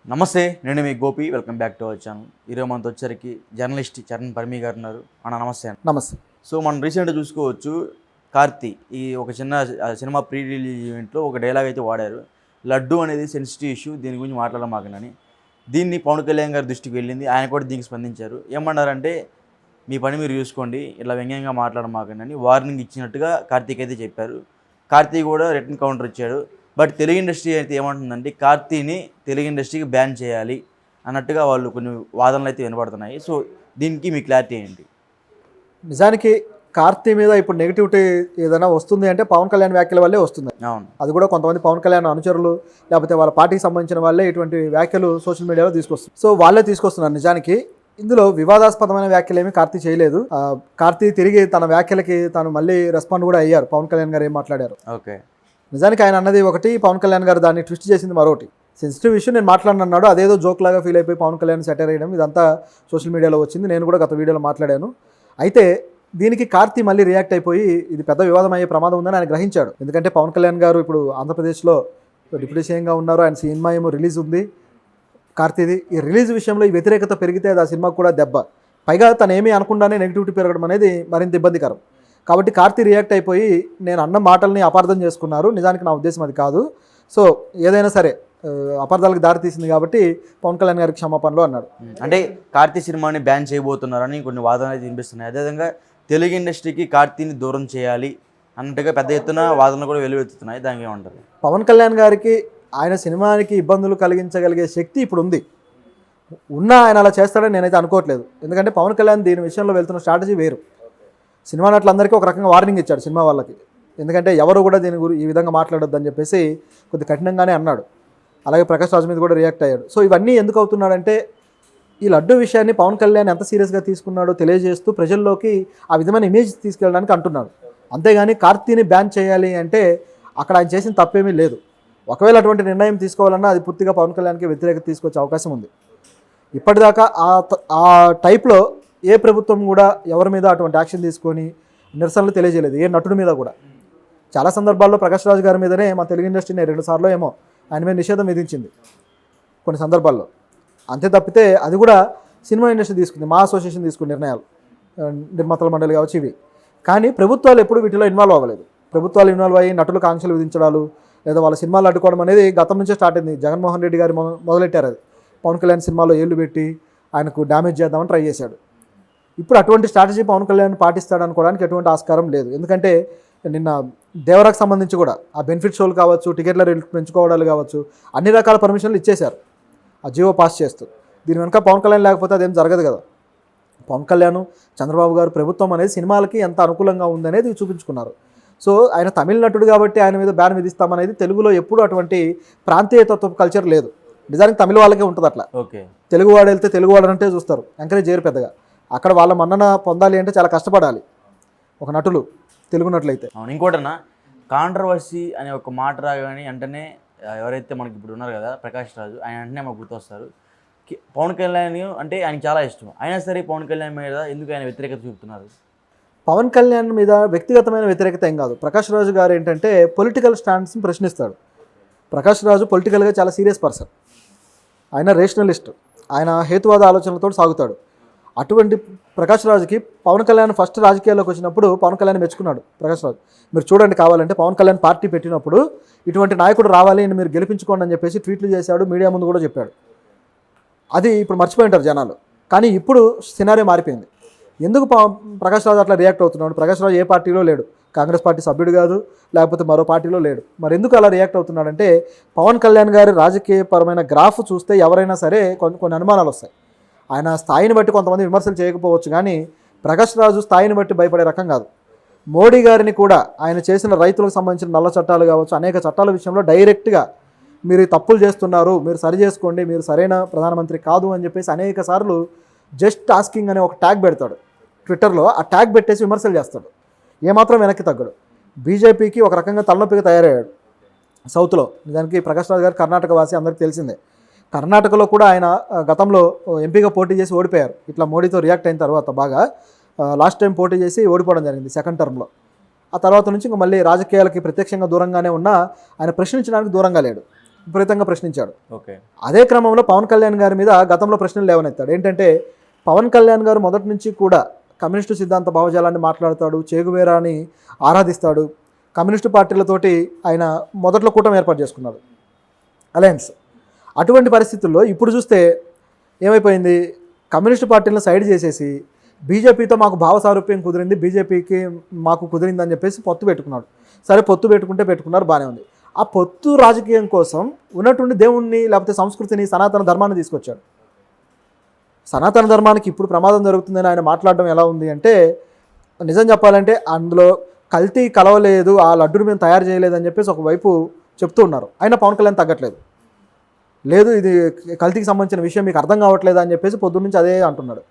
నమస్తే, నేను మీ Gopi. Welcome back to our channel. ఈరోజు మనతో వచ్చరికి జర్నలిస్ట్ చరణ్ పర్మి గారు ఉన్నారు. నమస్తే అండి. నమస్తే. సో మనం రీసెంట్గా చూసుకోవచ్చు, కార్తీ ఈ ఒక చిన్న సినిమా ప్రీ రిలీజ్ ఈవెంట్లో ఒక డైలాగ్ అయితే వాడారు. లడ్డు అనేది సెన్సిటివ్ ఇష్యూ, దీని గురించి మాట్లాడమాకనని. దీన్ని పవన్ కళ్యాణ్ గారి దృష్టికి వెళ్ళింది, ఆయన కూడా దీనికి స్పందించారు. ఏమన్నారంటే, మీ పని మీరు చూసుకోండి, ఇలా వ్యంగ్యంగా మాట్లాడమాకనని వార్నింగ్ ఇచ్చినట్టుగా కార్తీక్ అయితే చెప్పారు. కార్తీ కూడా రిటర్న్ కౌంటర్ ఇచ్చాడు. బట్ తెలుగు ఇండస్ట్రీ అయితే ఏమంటుందంటే, కార్తీని తెలుగు ఇండస్ట్రీకి బ్యాన్ చేయాలి అన్నట్టుగా వాళ్ళు కొన్ని వాదనలు అయితే వినపడుతున్నాయి. సో దీనికి మీ క్లారిటీ ఏంటి? నిజానికి కార్తీ మీద ఇప్పుడు నెగిటివిటీ ఏదైనా వస్తుంది అంటే పవన్ కళ్యాణ్ వ్యాఖ్యల వల్లే వస్తుంది. అవును, అది కూడా కొంతమంది పవన్ కళ్యాణ్ అనుచరులు లేకపోతే వాళ్ళ పార్టీకి సంబంధించిన వాళ్ళే ఇటువంటి వ్యాఖ్యలు సోషల్ మీడియాలో తీసుకొస్తారు. సో వాళ్ళే తీసుకొస్తున్నారు. నిజానికి ఇందులో వివాదాస్పదమైన వ్యాఖ్యలు ఏమీ కార్తీ చేయలేదు. కార్తీ తిరిగి తన వ్యాఖ్యలకి తాను మళ్ళీ రెస్పాండ్ కూడా అయ్యారు. పవన్ కళ్యాణ్ గారు ఏం మాట్లాడారు, ఓకే. నిజానికి ఆయన అన్నది ఒకటి, పవన్ కళ్యాణ్ గారు దాన్ని ట్విస్ట్ చేసింది మరొకటి. సెన్సిటివ్ ఇష్యూ నేను మాట్లాడినాడు, అదేదో జోక్ లాగా ఫీల్ అయిపోయి పవన్ కళ్యాణ్ సెటర్ వేయడం, ఇదంతా సోషల్ మీడియాలో వచ్చింది. నేను కూడా గత వీడియోలో మాట్లాడాను. అయితే దీనికి కార్తీ మళ్ళీ రియాక్ట్ అయిపోయి ఇది పెద్ద వివాదం అయ్యే ప్రమాదం ఉందని ఆయన గ్రహించాడు. ఎందుకంటే పవన్ కళ్యాణ్ గారు ఇప్పుడు ఆంధ్రప్రదేశ్లో డిప్యూటీ సీఎంగా ఉన్నారు. ఆయన సినిమా ఏమో రిలీజ్ ఉంది కార్తీది. ఈ రిలీజ్ విషయంలో ఈ వ్యతిరేకత పెరిగితే అది ఆ సినిమాకు కూడా దెబ్బ. పైగా తను ఏమీ అనకుండానే నెగిటివిటీ పెరగడం అనేది మరింత ఇబ్బందికరం. కాబట్టి కార్తీ రియాక్ట్ అయిపోయి, నేను అన్న మాటల్ని అపార్థం చేసుకున్నారు, నిజానికి నా ఉద్దేశం అది కాదు, సో ఏదైనా సరే అపార్థాలకు దారి తీసింది కాబట్టి పవన్ కళ్యాణ్ గారికి క్షమాపణలు అన్నాడు. అంటే కార్తీ సినిమాని బ్యాన్ చేయబోతున్నారని కొన్ని వాదనలు అయితే వినిపిస్తున్నాయి. అదేవిధంగా తెలుగు ఇండస్ట్రీకి కార్తీని దూరం చేయాలి అన్నట్టుగా పెద్ద ఎత్తున వాదనలు కూడా వెలువెత్తుతున్నాయి. దానికి ఏమంటారు? పవన్ కళ్యాణ్ గారికి ఆయన సినిమానికి ఇబ్బందులు కలిగించగలిగే శక్తి ఇప్పుడు ఉంది. ఉన్నా ఆయన అలా చేస్తాడని నేనైతే అనుకోవట్లేదు. ఎందుకంటే పవన్ కళ్యాణ్ దీని విషయంలో వెళ్తున్న స్ట్రాటజీ వేరు. సినిమా నటులందరికీ ఒక రకంగా వార్నింగ్ ఇచ్చాడు సినిమా వాళ్ళకి. ఎందుకంటే ఎవరు కూడా దీని ఈ విధంగా మాట్లాడొద్దు అని చెప్పేసి కొద్ది కఠినంగానే అన్నాడు. అలాగే ప్రకాష్ రాజ్ మీద కూడా రియాక్ట్ అయ్యాడు. సో ఇవన్నీ ఎందుకు అవుతున్నాడంటే, ఈ లడ్డు విషయాన్ని పవన్ కళ్యాణ్ ఎంత సీరియస్గా తీసుకున్నాడో తెలియజేస్తూ ప్రజల్లోకి ఆ విధమైన ఇమేజ్ తీసుకెళ్ళడానికి అంటున్నాడు. అంతేగాని కార్తీని బ్యాన్ చేయాలి అంటే అక్కడ ఆయన చేసిన తప్పేమీ లేదు. ఒకవేళ అటువంటి నిర్ణయం తీసుకోవాలన్నా అది పూర్తిగా పవన్ కళ్యాణ్కి వ్యతిరేకత తీసుకొచ్చే అవకాశం ఉంది. ఇప్పటిదాకా ఆ టైప్లో ఏ ప్రభుత్వం కూడా ఎవరి మీద అటువంటి యాక్షన్ తీసుకొని నిరసనలు తెలియజేయలేదు, ఏ నటుడి మీద కూడా. చాలా సందర్భాల్లో ప్రకాష్ రాజ్ గారి మీదనే మా తెలుగు ఇండస్ట్రీని 2 సార్లు ఏమో ఆయన మీద నిషేధం విధించింది కొన్ని సందర్భాల్లో. అంతే తప్పితే అది కూడా సినిమా ఇండస్ట్రీ తీసుకుంది, మా అసోసియేషన్ తీసుకున్న నిర్ణయాలు, నిర్మాతల మండలి కావచ్చు ఇవి. కానీ ప్రభుత్వాలు ఎప్పుడు వీటిలో ఇన్వాల్వ్ అవ్వలేదు. ప్రభుత్వాలు ఇన్వాల్వ్ అయ్యి నటులకు ఆంక్షలు విధించడాలు లేదా వాళ్ళ సినిమాలు అడ్డుకోవడం అనేది గతం నుంచే స్టార్ట్ అయింది. జగన్మోహన్ రెడ్డి గారు మొదలెట్టారు అది. పవన్ కళ్యాణ్ సినిమాలో ఏళ్ళు పెట్టి ఆయనకు డ్యామేజ్ చేద్దామని ట్రై చేశాడు. ఇప్పుడు అటువంటి స్ట్రాటజీ పవన్ కళ్యాణ్ పాటిస్తాడనుకోవడానికి ఎటువంటి ఆస్కారం లేదు. ఎందుకంటే నిన్న దేవరాకు సంబంధించి కూడా ఆ బెనిఫిట్ షోలు కావచ్చు, టికెట్ల రేట్లు పెంచుకోవడాలు కావచ్చు, అన్ని రకాల పర్మిషన్లు ఇచ్చేశారు ఆ జియో పాస్ చేస్తూ. దీని వెనుక పవన్ కళ్యాణ్ లేకపోతే అదేం జరగదు కదా. పవన్ కళ్యాణ్, చంద్రబాబు గారు ప్రభుత్వం అనేది సినిమాలకి ఎంత అనుకూలంగా ఉందనేది చూపించుకున్నారు. సో ఆయన తమిళ నటుడు కాబట్టి ఆయన మీద బ్యాన్ విధిస్తామనేది తెలుగులో ఎప్పుడూ అటువంటి ప్రాంతీయతత్వ కల్చర్ లేదు. నిజానికి తమిళ వాళ్ళకే ఉంటుంది అట్లా. ఓకే, తెలుగు వాడు వెళ్తే తెలుగు వాడంటే చూస్తారు, ఎంకరేజ్ చేయరు పెద్దగా. అక్కడ వాళ్ళ మన్నన పొందాలి అంటే చాలా కష్టపడాలి ఒక నటులు, తెలుగు నటులైతే. అవును. ఇంకోటన్నా, కాంట్రవర్సీ అనే ఒక మాట రాగానే వెంటనే ఎవరైతే మనకి ఇప్పుడు ఉన్నారు కదా ప్రకాష్ రాజు, ఆయన వెంటనే మాకు గుర్తొస్తారు. పవన్ కళ్యాణ్ అంటే ఆయనకి చాలా ఇష్టం. అయినా సరే పవన్ కళ్యాణ్ మీద ఎందుకు ఆయన వ్యతిరేకత చూపుతున్నారు? పవన్ కళ్యాణ్ మీద వ్యక్తిగతమైన వ్యతిరేకత ఏం కాదు. ప్రకాష్ రాజు గారు ఏంటంటే పొలిటికల్ స్టాండ్స్ని ప్రశ్నిస్తాడు. ప్రకాష్ రాజు పొలిటికల్గా చాలా సీరియస్ పర్సన్. ఆయన రేషనలిస్ట్, ఆయన హేతువాద ఆలోచనలతో సాగుతాడు. అటువంటి ప్రకాష్ రాజుకి పవన్ కళ్యాణ్ ఫస్ట్ రాజకీయాల్లోకి వచ్చినప్పుడు పవన్ కళ్యాణ్ మెచ్చుకున్నాడు ప్రకాష్ రాజు. మీరు చూడండి కావాలంటే, పవన్ కళ్యాణ్ పార్టీ పెట్టినప్పుడు ఇటువంటి నాయకుడు రావాలి అని మీరు గెలిపించుకోండి అని చెప్పేసి ట్వీట్లు చేశాడు, మీడియా ముందు కూడా చెప్పాడు. అది ఇప్పుడు మర్చిపోయి ఉంటారు జనాలు. కానీ ఇప్పుడు సినారియో మారిపోయింది. ఎందుకు ప్రకాష్ రాజు అట్లా రియాక్ట్ అవుతున్నాడు? ప్రకాష్ రాజు ఏ పార్టీలో లేడు, కాంగ్రెస్ పార్టీ సభ్యుడు కాదు, లేకపోతే మరో పార్టీలో లేడు. మరి ఎందుకు అలా రియాక్ట్ అవుతున్నాడంటే, పవన్ కళ్యాణ్ గారి రాజకీయపరమైన గ్రాఫ్ చూస్తే ఎవరైనా సరే కొన్ని అనుమానాలు వస్తాయి. ఆయన స్థాయిని బట్టి కొంతమంది విమర్శలు చేయకపోవచ్చు, కానీ ప్రకాష్ రాజు స్థాయిని బట్టి భయపడే రకం కాదు. మోడీ గారిని కూడా ఆయన చేసిన రైతులకు సంబంధించిన నల్ల చట్టాలు కావచ్చు, అనేక చట్టాల విషయంలో డైరెక్ట్గా మీరు తప్పులు చేస్తున్నారు, మీరు సరి చేసుకోండి, మీరు సరైన ప్రధానమంత్రి కాదు అని చెప్పేసి అనేక సార్లు జస్ట్ ఆస్కింగ్ అనే ఒక ట్యాగ్ పెడతాడు ట్విట్టర్లో. ఆ ట్యాగ్ పెట్టేసి విమర్శలు చేస్తాడు, ఏమాత్రం వెనక్కి తగ్గడు. బీజేపీకి ఒక రకంగా తలనొప్పిగా తయారయ్యాడు సౌత్లో. నిజానికి ప్రకాష్ రాజు గారు కర్ణాటక వాసి, అందరికీ తెలిసిందే. కర్ణాటకలో కూడా ఆయన గతంలో ఎంపీగా పోటీ చేసి ఓడిపోయారు. ఇట్లా మోడీతో రియాక్ట్ అయిన తర్వాత బాగా లాస్ట్ టైం పోటీ చేసి ఓడిపోవడం జరిగింది సెకండ్ టర్మ్లో. ఆ తర్వాత నుంచి ఇంకా మళ్ళీ రాజకీయాలకి ప్రత్యక్షంగా దూరంగానే ఉన్నా ఆయన ప్రశ్నించడానికి దూరంగా లేడు. విపరీతంగా ప్రశ్నించాడు. ఓకే. అదే క్రమంలో పవన్ కళ్యాణ్ గారి మీద గతంలో ప్రశ్నలు లేవనెత్తాడు. ఏంటంటే పవన్ కళ్యాణ్ గారు మొదటి నుంచి కూడా కమ్యూనిస్టు సిద్ధాంత భావజాలాన్ని మాట్లాడతాడు, చేగువేరాని ఆరాధిస్తాడు. కమ్యూనిస్టు పార్టీలతోటి ఆయన మొదట్లో కూటమి ఏర్పాటు చేసుకున్నాడు, అలయన్స్. అటువంటి పరిస్థితుల్లో ఇప్పుడు చూస్తే ఏమైపోయింది, కమ్యూనిస్టు పార్టీలను సైడ్ చేసేసి బీజేపీతో మాకు భావ సారూప్యం కుదిరింది, బీజేపీకి మాకు కుదిరిందని చెప్పేసి పొత్తు పెట్టుకున్నాడు. సరే, పొత్తు పెట్టుకున్నారు, బాగానే ఉంది. ఆ పొత్తు రాజకీయం కోసం ఉన్నటువంటి దేవుణ్ణి లేకపోతే సంస్కృతిని, సనాతన ధర్మాన్ని తీసుకొచ్చాడు. సనాతన ధర్మానికి ఇప్పుడు ప్రమాదం జరుగుతుందని ఆయన మాట్లాడడం ఎలా ఉంది అంటే, నిజం చెప్పాలంటే అందులో కల్తీ కలవలేదు, ఆ లడ్డును మేము తయారు చేయలేదని చెప్పేసి ఒకవైపు చెప్తూ ఉన్నారు. అయినా పవన్ కళ్యాణ్ తగ్గట్లేదు. లేదు, ఇది కల్తీకి సంబంధించిన విషయం మీకు అర్థం కావట్లేదు అని చెప్పేసి పొద్దున్న నుంచి అదే అంటున్నాడు.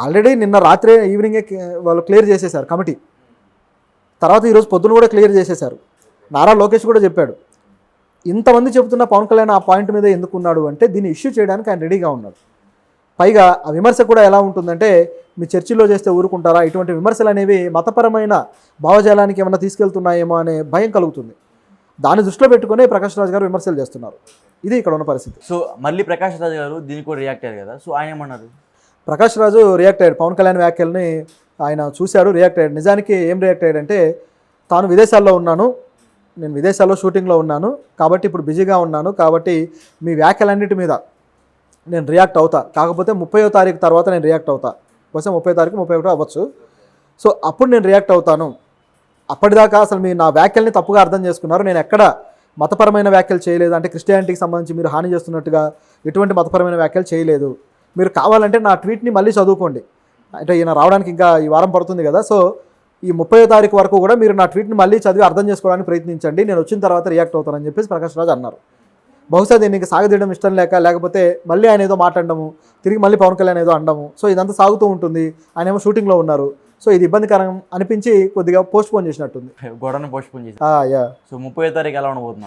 ఆల్రెడీ నిన్న రాత్రే ఈవినింగే వాళ్ళు క్లియర్ చేసేశారు కమిటీ. తర్వాత ఈరోజు పొద్దున కూడా క్లియర్ చేసేశారు. నారా లోకేష్ కూడా చెప్పాడు. ఇంతమంది చెబుతున్న పవన్ కళ్యాణ్ ఆ పాయింట్ మీద ఎందుకున్నాడు అంటే, దీన్ని ఇష్యూ చేయడానికి ఆయన రెడీగా ఉన్నాడు. పైగా ఆ విమర్శ కూడా ఎలా ఉంటుందంటే, మీ చర్చిలో చేస్తే ఊరుకుంటారా, ఇటువంటి విమర్శలు అనేవి మతపరమైన భావజాలానికి ఏమైనా తీసుకెళ్తున్నాయేమో అనే భయం కలుగుతుంది. దాన్ని దృష్టిలో పెట్టుకుని ప్రకాష్ రాజ్ గారు విమర్శలు చేస్తున్నారు. ఇది ఇక్కడ ఉన్న పరిస్థితి. సో మళ్ళీ ప్రకాష్ రాజ్ గారు దీనికి కూడా రియాక్ట్ అయ్యారు కదా, సో ఆయన ఏమన్నారు? ప్రకాష్ రాజు రియాక్ట్ అయ్యాడు. పవన్ కళ్యాణ్ వ్యాఖ్యల్ని ఆయన చూశాడు, రియాక్ట్ అయ్యాడు. నిజానికి ఏం రియాక్ట్ అయ్యాడంటే, తాను విదేశాల్లో ఉన్నాను, నేను విదేశాల్లో షూటింగ్లో ఉన్నాను కాబట్టి ఇప్పుడు బిజీగా ఉన్నాను, కాబట్టి మీ వ్యాఖ్యలన్నిటి మీద నేను రియాక్ట్ అవుతా, కాకపోతే 30వ తారీఖు తర్వాత నేను రియాక్ట్ అవుతా. బహుశా 30వ తారీఖు 31 అవ్వచ్చు. సో అప్పుడు నేను రియాక్ట్ అవుతాను. అప్పటిదాకా అసలు మీరు నా వ్యాఖ్యల్ని తప్పుగా అర్థం చేసుకున్నారు. నేను ఎక్కడ మతపరమైన వ్యాఖ్యలు చేయలేదు, అంటే క్రిస్టియానిటీకి సంబంధించి మీరు హాని చేస్తున్నట్టుగా ఎటువంటి మతపరమైన వ్యాఖ్యలు చేయలేదు. మీరు కావాలంటే నా ట్వీట్ని మళ్ళీ చదువుకోండి, అంటే ఈయన రావడానికి ఇంకా ఈ వారం పడుతుంది కదా, సో ఈ 30వ తారీఖు వరకు కూడా మీరు నా ట్వీట్ని మళ్ళీ చదివి అర్థం చేసుకోవడానికి ప్రయత్నించండి, నేను వచ్చిన తర్వాత రియాక్ట్ అవుతానని చెప్పేసి ప్రకాష్ రాజ్ అన్నారు. బహుశా దీనికి సాగదీయడం ఇష్టం లేకపోతే మళ్ళీ ఆయన ఏదో మాట్లాడము, తిరిగి మళ్ళీ పవన్ కళ్యాణ్ ఏదో అనడము, సో ఇదంతా సాగుతూ ఉంటుంది. ఆయన ఏమో షూటింగ్లో ఉన్నారు, సో ఇది ఇబ్బందికరం అనిపించి కొద్దిగా పోస్ట్ పోన్ చేసినట్టుంది. గొడవను పోస్ట్ పోన్ చేసి. యా. సో 30వ తారీఖు ఎలా ఉండబోతుంది?